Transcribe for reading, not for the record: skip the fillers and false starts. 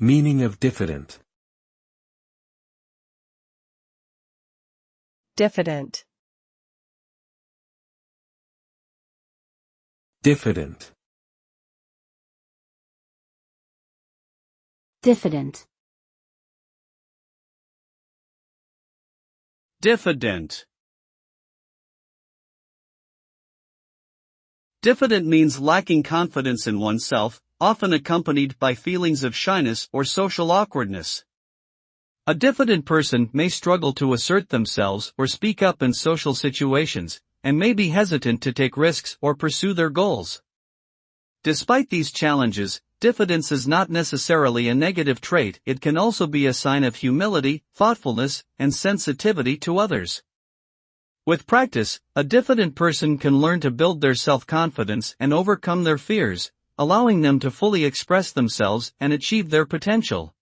Meaning of diffident. Diffident. Diffident. Diffident. Diffident. Diffident means lacking confidence in oneself, often accompanied by feelings of shyness or social awkwardness. A diffident person may struggle to assert themselves or speak up in social situations, and may be hesitant to take risks or pursue their goals. Despite these challenges, diffidence is not necessarily a negative trait. It can also be a sign of humility, thoughtfulness, and sensitivity to others. With practice, a diffident person can learn to build their self-confidence and overcome their fears, allowing them to fully express themselves and achieve their potential.